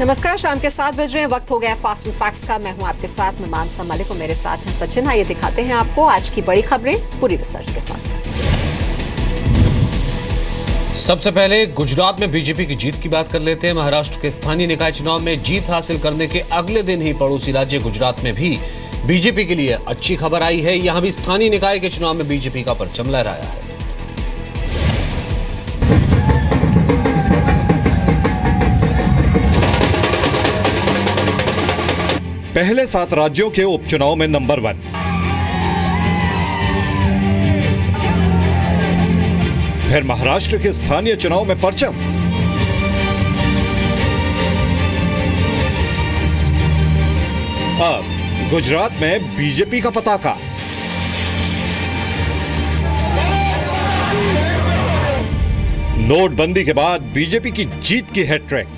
नमस्कार, शाम के 7 बज रहे हैं, वक्त हो गया फास्ट एंड फैक्ट्स का। मैं हूं आपके साथ में मानसा मलिक और मेरे साथ हैं सचिन। आइए दिखाते हैं आपको आज की बड़ी खबरें पूरी रिसर्च के साथ। सबसे पहले गुजरात में बीजेपी की जीत की बात कर लेते हैं। महाराष्ट्र के स्थानीय निकाय चुनाव में जीत हासिल करने के अगले दिन ही पड़ोसी राज्य गुजरात में भी बीजेपी के लिए अच्छी खबर आई है। यहां भी स्थानीय निकाय के चुनाव में बीजेपी का परचम लहराया है। पहले 7 राज्यों के उपचुनाव में नंबर 1। फिर महाराष्ट्र के स्थानीय चुनाव में परचम। अब गुजरात में बीजेपी का पताका। नोटबंदी के बाद बीजेपी की जीत की हैट्रिक।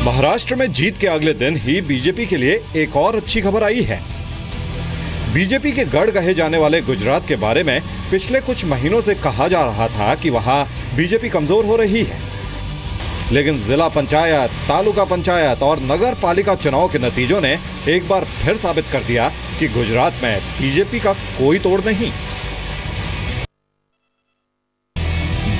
महाराष्ट्र में जीत के अगले दिन ही बीजेपी के लिए एक और अच्छी खबर आई है। बीजेपी के गढ़ कहे जाने वाले गुजरात के बारे में पिछले कुछ महीनों से कहा जा रहा था कि वहां बीजेपी कमजोर हो रही है, लेकिन जिला पंचायत, तालुका पंचायत और नगर पालिका चुनाव के नतीजों ने एक बार फिर साबित कर दिया कि गुजरात में बीजेपी का कोई तोड़ नहीं।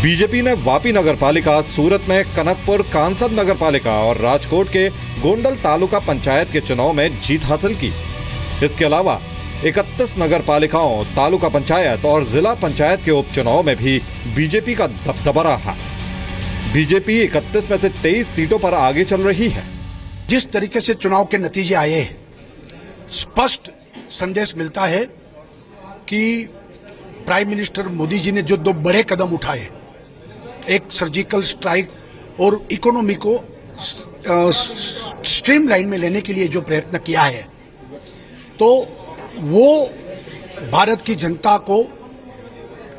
बीजेपी ने वापी नगर पालिका, सूरत में कनकपुर कांसद नगर पालिका और राजकोट के गोंडल तालुका पंचायत के चुनाव में जीत हासिल की। इसके अलावा 31 नगर पालिकाओं, तालुका पंचायत और जिला पंचायत के उपचुनाव में भी बीजेपी का दबदबा रहा। बीजेपी 31 में से 23 सीटों पर आगे चल रही है। जिस तरीके से चुनाव के नतीजे आए, स्पष्ट संदेश मिलता है कि प्राइम मिनिस्टर मोदी जी ने जो 2 बड़े कदम उठाए, एक सर्जिकल स्ट्राइक और इकोनॉमी को स्ट्रीमलाइन में लेने के लिए जो प्रयत्न किया है, तो वो भारत की जनता को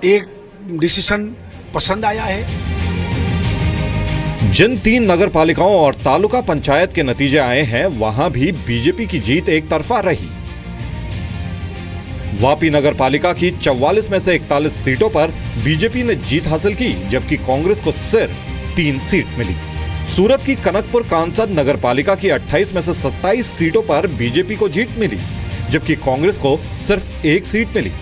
एक डिसीजन पसंद आया है। जिन 3 नगर पालिकाओं और तालुका पंचायत के नतीजे आए हैं, वहां भी बीजेपी की जीत एक तरफा रही। वापी नगर पालिका की 44 में से 41 सीटों पर बीजेपी ने जीत हासिल की, जबकि कांग्रेस को सिर्फ 3 सीट मिली। सूरत की कनकपुर कांसद नगर पालिका की 28 में से 27 सीटों पर बीजेपी को जीत मिली, जबकि कांग्रेस को सिर्फ 1 सीट मिली।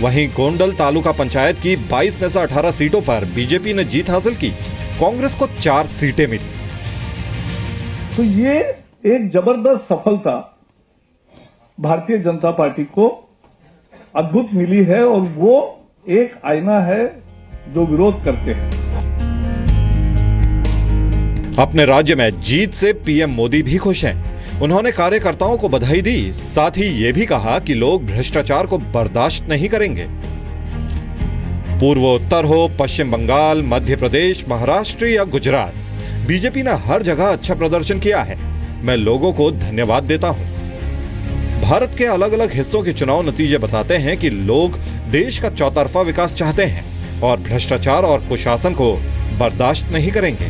वहीं गोंडल तालुका पंचायत की 22 में से 18 सीटों पर बीजेपी ने जीत हासिल की, कांग्रेस को 4 सीटें मिली। तो ये एक जबरदस्त सफलता भारतीय जनता पार्टी को अद्भुत मिली है और वो एक आईना है जो विरोध करते हैं। अपने राज्य में जीत से पीएम मोदी भी खुश हैं। उन्होंने कार्यकर्ताओं को बधाई दी, साथ ही ये भी कहा कि लोग भ्रष्टाचार को बर्दाश्त नहीं करेंगे। पूर्वोत्तर हो, पश्चिम बंगाल, मध्य प्रदेश, महाराष्ट्र या गुजरात, बीजेपी ने हर जगह अच्छा प्रदर्शन किया है। मैं लोगों को धन्यवाद देता हूं। भारत के अलग अलग हिस्सों के चुनाव नतीजे बताते हैं कि लोग देश का चौतरफा विकास चाहते हैं और भ्रष्टाचार और कुशासन को बर्दाश्त नहीं करेंगे।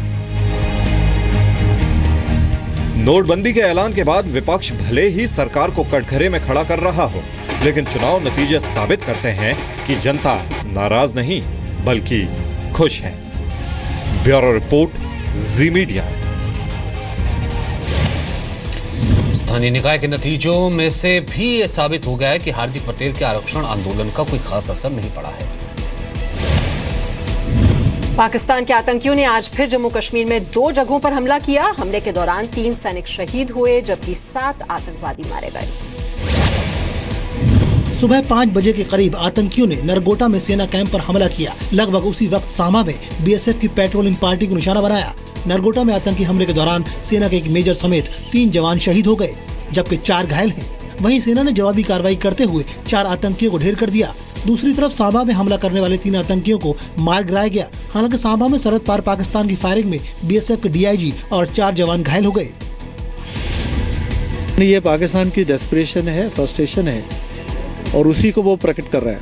नोटबंदी के ऐलान के बाद विपक्ष भले ही सरकार को कटघरे में खड़ा कर रहा हो, लेकिन चुनाव नतीजे साबित करते हैं कि जनता नाराज नहीं बल्कि खुश है। ब्यूरो रिपोर्ट, जी मीडिया। स्थानीय निकाय के नतीजों में से भी यह साबित हो गया है कि हार्दिक पटेल के आरक्षण आंदोलन का कोई खास असर नहीं पड़ा है। पाकिस्तान के आतंकियों ने आज फिर जम्मू कश्मीर में 2 जगहों पर हमला किया। हमले के दौरान 3 सैनिक शहीद हुए, जबकि 7 आतंकवादी मारे गए। सुबह 5 बजे के करीब आतंकियों ने नरगोटा में सेना कैंप पर हमला किया। लगभग उसी वक्त सामा में बीएसएफ की पेट्रोलिंग पार्टी को निशाना बनाया। नरगोटा में आतंकी हमले के दौरान सेना के एक मेजर समेत 3 जवान शहीद हो गए, जबकि 4 घायल हैं। वहीं सेना ने जवाबी कार्रवाई करते हुए 4 आतंकियों को ढेर कर दिया। दूसरी तरफ सांबा में हमला करने वाले 3 आतंकियों को मार गिराया गया। हालांकि सांबा में सरहद पार पाकिस्तान की फायरिंग में बीएसएफ के डीआईजी और 4 जवान घायल हो गए। ये पाकिस्तान की डेस्परेशन है, फ्रस्ट्रेशन है और उसी को वो प्रकट कर रहा है,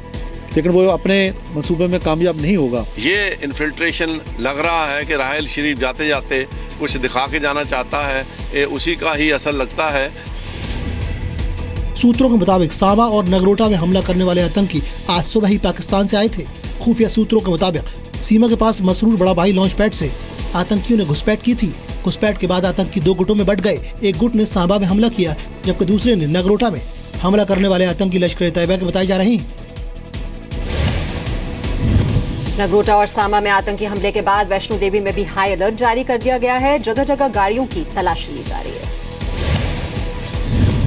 लेकिन वो अपने मंसूबे में कामयाब नहीं होगा। ये इन्फिल्ट्रेशन लग रहा है कि राहल शरीफ जाते जाते कुछ दिखा के जाना चाहता है, ये उसी का ही असर लगता है। सूत्रों के मुताबिक सांबा और नगरोटा में हमला करने वाले आतंकी आज सुबह ही पाकिस्तान से आए थे। खुफिया सूत्रों के मुताबिक सीमा के पास मसरूर बड़ा भाई लॉन्च पैड से आतंकियों ने घुसपैठ की थी। घुसपैठ के बाद आतंकी 2 गुटों में बंट गए। एक गुट ने सांबा में हमला किया, जबकि दूसरे ने नगरोटा में। हमला करने वाले आतंकी लश्कर-ए-तैयबा के बताए जा रहे हैं। नगरोटा और सांबा में आतंकी हमले के बाद वैष्णो देवी में भी हाई अलर्ट जारी कर दिया गया है। जगह जगह गाड़ियों की तलाशी ली जा रही है।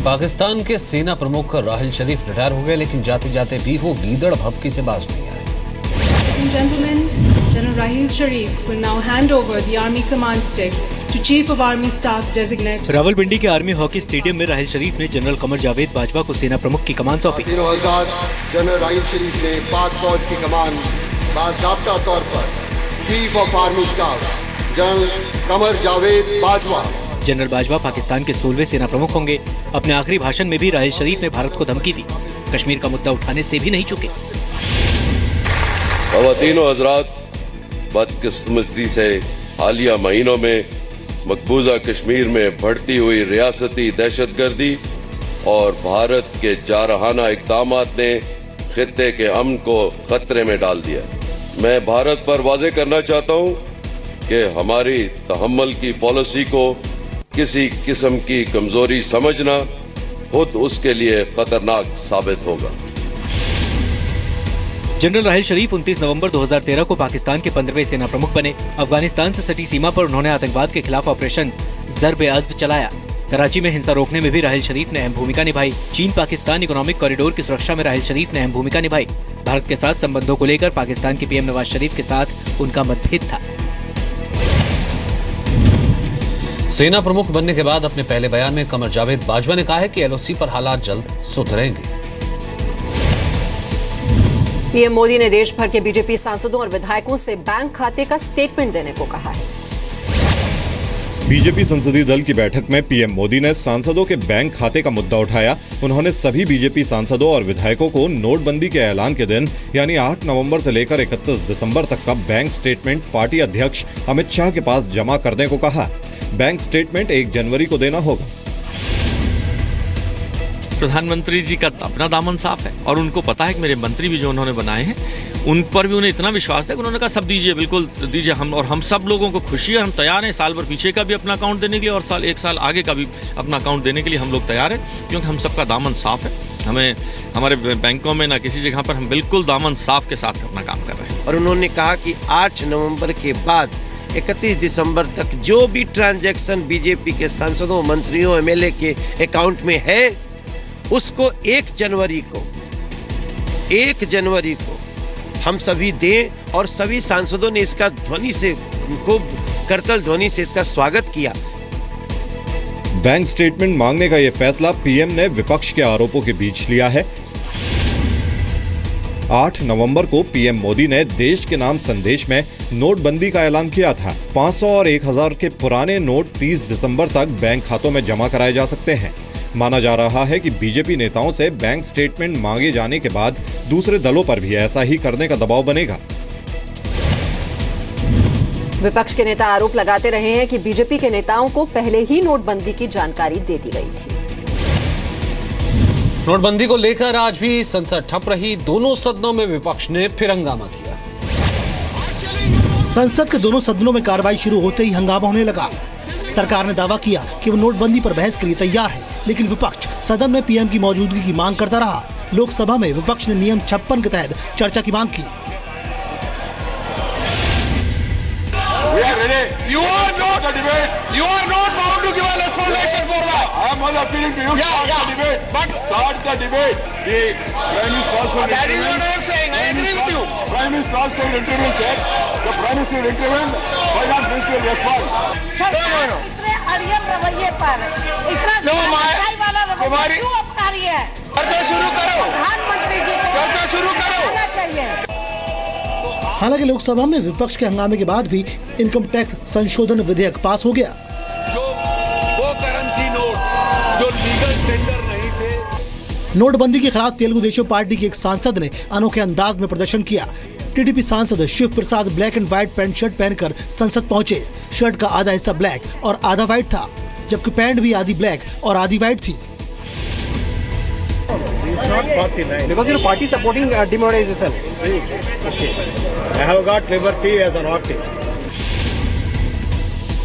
पाकिस्तान के सेना प्रमुख राहिल शरीफ रिटायर हो गए, लेकिन जाते जाते भी वो गीदड़ भभकी से बाज नहीं आए। General Rahil Sharif will now hand over the Army command stick to Chief of Army Staff designate. Rawalpindi के आर्मी हॉकी स्टेडियम में राहिल शरीफ ने जनरल कमर जावेद बाजवा को सेना प्रमुख की कमान सौंपी। जनरल राहिल शरीफ ने पाक फौज की कमान बाज़ाब्ता तौर पर chief of army staff general Qamar Javed Bajwa. General Bajwa Pakistan के 16वें सेना प्रमुख होंगे। अपने आखिरी भाषण में भी राहिल शरीफ ने भारत को धमकी दी, कश्मीर का मुद्दा उठाने से भी नहीं चुके। ख़वातीनो हज़रात, बदकिस्मती से हालिया महीनों में मकबूजा कश्मीर में बढ़ती हुई रियासती दहशतगर्दी और भारत के जारहाना इक़दामात ने खित्ते के अमन को खतरे में डाल दिया। मैं भारत पर वाज़े करना चाहता हूँ कि हमारी तहम्मुल की पॉलिसी को किसी किस्म की कमजोरी समझना खुद उसके लिए खतरनाक साबित होगा। जनरल राहिल शरीफ 29 नवंबर 2013 को पाकिस्तान के 15वें सेना प्रमुख बने। अफगानिस्तान से सटी सीमा पर उन्होंने आतंकवाद के खिलाफ ऑपरेशन ज़र्ब-ए-अज़्ब चलाया। कराची में हिंसा रोकने में भी राहिल शरीफ ने अहम भूमिका निभाई। चीन पाकिस्तान इकोनॉमिक कॉरिडोर की सुरक्षा में राहिल शरीफ ने अहम भूमिका निभाई। भारत के साथ संबंधों को लेकर पाकिस्तान के पीएम नवाज शरीफ के साथ उनका मतभेद था। सेना प्रमुख बनने के बाद अपने पहले बयान में कमर जावेद बाजवा ने कहा है कि एलओसी पर हालात जल्द सुधरेंगे। पीएम मोदी ने देश भर के बीजेपी सांसदों और विधायकों से बैंक खाते का स्टेटमेंट देने को कहा है। बीजेपी संसदीय दल की बैठक में पीएम मोदी ने सांसदों के बैंक खाते का मुद्दा उठाया। उन्होंने सभी बीजेपी सांसदों और विधायकों को नोटबंदी के ऐलान के दिन यानी 8 नवंबर से लेकर 31 दिसंबर तक का बैंक स्टेटमेंट पार्टी अध्यक्ष अमित शाह के पास जमा करने को कहा। बैंक स्टेटमेंट 1 जनवरी को देना होगा। प्रधानमंत्री जी का अपना दामन साफ है और उनको पता है कि मेरे मंत्री भी जो उन्होंने बनाए हैं उन पर भी उन्हें इतना विश्वास है कि उन्होंने कहा सब दीजिए, बिल्कुल दीजिए। हम सब लोगों को खुशी है, हम तैयार हैं साल भर पीछे का भी अपना अकाउंट देने के लिए और 1 साल आगे का भी अपना अकाउंट देने के लिए हम लोग तैयार हैं, क्योंकि हम सबका दामन साफ है। हमें हमारे बैंकों में ना किसी जगह पर हम बिल्कुल दामन साफ के साथ अपना काम कर रहे हैं। और उन्होंने कहा कि 8 नवंबर के बाद 31 दिसंबर तक जो भी ट्रांजैक्शन बीजेपी के सांसदों, मंत्रियों, एमएलए के अकाउंट में है उसको 1 जनवरी को हम सभी दें। और सभी सांसदों ने इसका ध्वनि से, खूब करतल ध्वनि से इसका स्वागत किया। बैंक स्टेटमेंट मांगने का यह फैसला पीएम ने विपक्ष के आरोपों के बीच लिया है। 8 नवंबर को पीएम मोदी ने देश के नाम संदेश में नोटबंदी का ऐलान किया था। 500 और 1000 के पुराने नोट 30 दिसंबर तक बैंक खातों में जमा कराए जा सकते हैं। माना जा रहा है कि बीजेपी नेताओं से बैंक स्टेटमेंट मांगे जाने के बाद दूसरे दलों पर भी ऐसा ही करने का दबाव बनेगा। विपक्ष के नेता आरोप लगाते रहे हैं कि बीजेपी के नेताओं को पहले ही नोटबंदी की जानकारी दे दी गई थी। नोटबंदी को लेकर आज भी संसद ठप रही। दोनों सदनों में विपक्ष ने फिर हंगामा किया। संसद के दोनों सदनों में कार्रवाई शुरू होते ही हंगामा होने लगा। सरकार ने दावा किया कि वो नोटबंदी पर बहस के लिए तैयार है, लेकिन विपक्ष सदन में पीएम की मौजूदगी की मांग करता रहा। लोकसभा में विपक्ष ने नियम 56 के तहत चर्चा की मांग की। रवैये पर इतना वाला रवैया क्यों अपना रही है? शुरू करो, प्रधानमंत्री जी को शुरू करो चाहिए। हालांकि लोकसभा में विपक्ष के हंगामे के बाद भी इनकम टैक्स संशोधन विधेयक पास हो गया। जो वो करेंसी नोट जो लीगल टेंडर नहीं थे। नोटबंदी के खिलाफ तेलुगु देशम पार्टी के एक सांसद ने अनोखे अंदाज में प्रदर्शन किया। टीडीपी सांसद Shiv Prasad black and white pant shirt पहनकर संसद पहुंचे। शर्ट का आधा हिस्सा ब्लैक और आधा व्हाइट था, जबकि पैंट भी आधी ब्लैक और आधी व्हाइट थी। Because your party supporting demonetization. Okay. I have got liberty as an artist.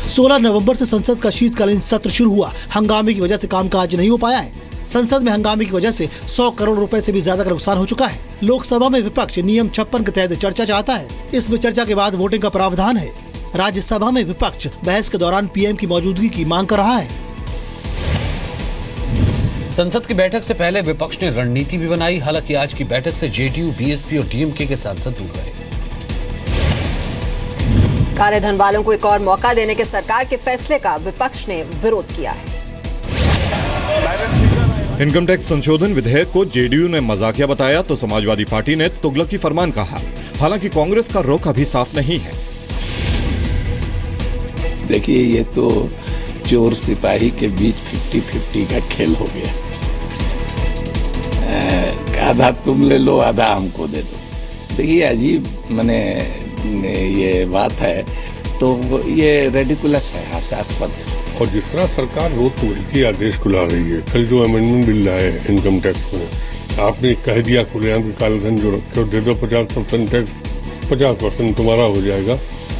16 नवंबर से संसद का शीतकालीन सत्र शुरू हुआ। हंगामे की वजह से कामकाज नहीं हो पाया है। संसद में हंगामे की वजह से 100 करोड़ रुपए से भी ज्यादा का नुकसान हो चुका है। लोकसभा में विपक्ष नियम 56 के तहत चर्चा चाहता है। इसमें चर्चा के बाद वोटिंग का प्रावधान है। राज्यसभा में विपक्ष बहस के दौरान पीएम की मौजूदगी की मांग कर रहा है। संसद की बैठक से पहले विपक्ष ने रणनीति भी बनाई। हालांकि आज की बैठक से जेडीयू, बीएसपी और डीएमके के सांसद दूर रहे। काले धन वालों को एक और मौका देने के सरकार के फैसले का विपक्ष ने विरोध किया है। इनकम टैक्स संशोधन विधेयक को जेडीयू ने मजाकिया बताया तो समाजवादी पार्टी ने तुगलकी फरमान कहा। हालांकि कांग्रेस का रुख अभी साफ नहीं है। देखिए, ये तो चोर सिपाही के बीच 50-50 का खेल हो गया। आधा तुम ले लो, आधा हमको दे दो। देखिए, अजीब माने ये बात है, तो ये रेडिकुलस है, हास्यास्पद है। और जिस तरह सरकार रोज की आदेश खुला रही है, कल जो अमेंडमेंट बिल लाए इनकम टैक्स में, आपने कह दिया खुलेआम कि काला धन जो रखे हो दे दो 50% टैक्स, 50% तुम्हारा हो जाएगा।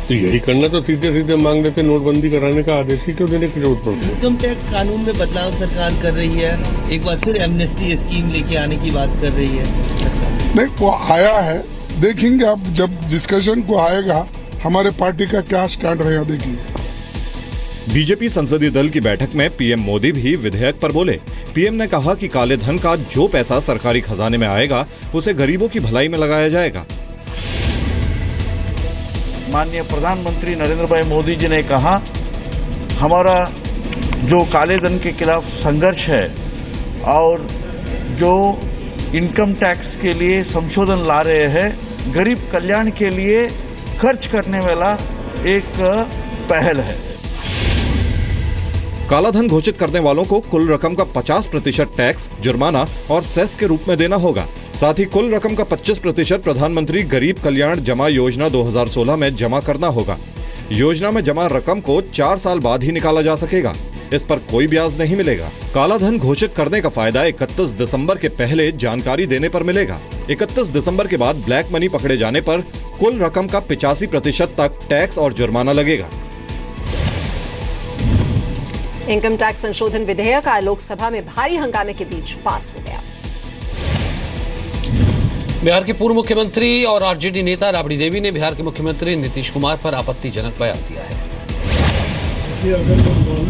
तो यही करना तो सीधे सीधे मांग लेते, नोटबंदी कराने का आदेश ही क्यों देने की जरूरत पड़ती है। इनकम टैक्स कानून में बदलाव सरकार कर रही है, एक बार फिर एमनेस्टी स्कीम लेके आने की बात कर रही है। नहीं, वो आया है, देखेंगे अब जब डिस्कशन को आएगा हमारे पार्टी का क्या स्टैंड रहेगा, देखिए। बीजेपी संसदीय दल की बैठक में पीएम मोदी भी विधेयक पर बोले। पीएम ने कहा कि काले धन का जो पैसा सरकारी खजाने में आएगा उसे गरीबों की भलाई में लगाया जाएगा। माननीय प्रधानमंत्री नरेंद्र भाई मोदी जी ने कहा, हमारा जो काले धन के खिलाफ संघर्ष है और जो इनकम टैक्स के लिए संशोधन ला रहे हैं, गरीब कल्याण के लिए खर्च करने वाला एक पहल है। काला धन घोषित करने वालों को कुल रकम का 50% टैक्स, जुर्माना और सेस के रूप में देना होगा। साथ ही कुल रकम का 25% प्रधानमंत्री गरीब कल्याण जमा योजना 2016 में जमा करना होगा। योजना में जमा रकम को 4 साल बाद ही निकाला जा सकेगा। इस पर कोई ब्याज नहीं मिलेगा। काला धन घोषित करने का फायदा 31 दिसंबर के पहले जानकारी देने पर मिलेगा। 31 दिसंबर के बाद ब्लैक मनी पकड़े जाने पर कुल रकम का 85% तक टैक्स और जुर्माना लगेगा। इनकम टैक्स संशोधन विधेयक आज लोकसभा में भारी हंगामे के बीच पास हो गया। बिहार के पूर्व मुख्यमंत्री और आरजेडी नेता राबड़ी देवी ने बिहार के मुख्यमंत्री नीतीश कुमार पर आपत्तिजनक बयान दिया है।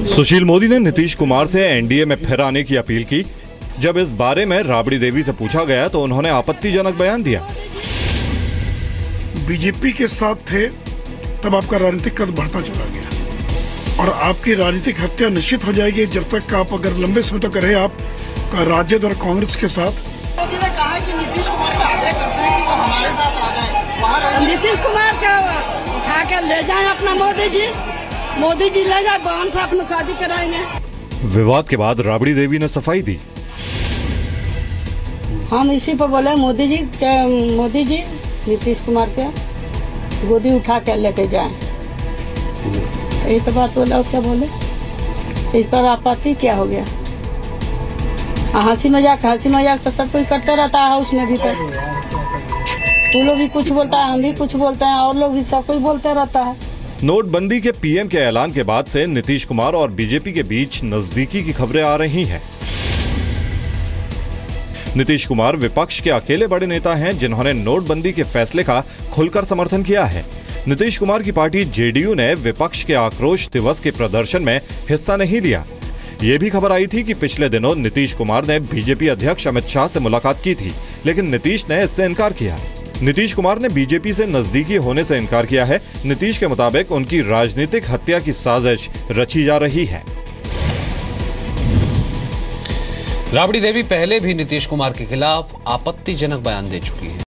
सुशील मोदी ने नीतीश कुमार से एनडीए में फिर आने की अपील की। जब इस बारे में राबड़ी देवी से पूछा गया तो उन्होंने आपत्तिजनक बयान दिया। बीजेपी के साथ थे तब आपका राजनीतिक कद बढ़ता चला गया और आपकी राजनीतिक हत्या निश्चित हो जाएगी जब तक आप अगर लंबे समय तक रहे आप राजद और कांग्रेस के साथ। मोदी ने कहा कि नीतीश कुमार से आग्रह करते हैं कि वो हमारे साथ आ जाए, वहाँ नीतीश कुमार का उठा कर ले जाए अपना मोदी जी ले जाए, बहन से अपना शादी कराएंगे। विवाद के बाद राबड़ी देवी ने सफाई दी। हम इसी पर बोले मोदी जी नीतीश कुमार के गोदी उठा कर लेके जाए, यही तो बात बोला। क्या बोले, इस पर आपत्ति क्या हो गया? हंसी मजाक तो सब कोई करते रहता है, उसमें भी तो वो लोग भी कुछ बोलता है, हम भी कुछ बोलते हैं, और लोग भी सब कोई बोलते रहता है। नोटबंदी के पीएम के ऐलान के बाद से नीतीश कुमार और बीजेपी के बीच नजदीकी की खबरें आ रही हैं। नीतीश कुमार विपक्ष के अकेले बड़े नेता हैं जिन्होंने नोटबंदी के फैसले का खुलकर समर्थन किया है। नीतीश कुमार की पार्टी जेडीयू ने विपक्ष के आक्रोश दिवस के प्रदर्शन में हिस्सा नहीं लिया। ये भी खबर आई थी कि पिछले दिनों नीतीश कुमार ने बीजेपी अध्यक्ष अमित शाह से मुलाकात की थी, लेकिन नीतीश ने इससे इनकार किया। नीतीश कुमार ने बीजेपी से नजदीकी होने से इनकार किया है। नीतीश के मुताबिक उनकी राजनीतिक हत्या की साजिश रची जा रही है। राबड़ी देवी पहले भी नीतीश कुमार के खिलाफ आपत्तिजनक बयान दे चुकी है।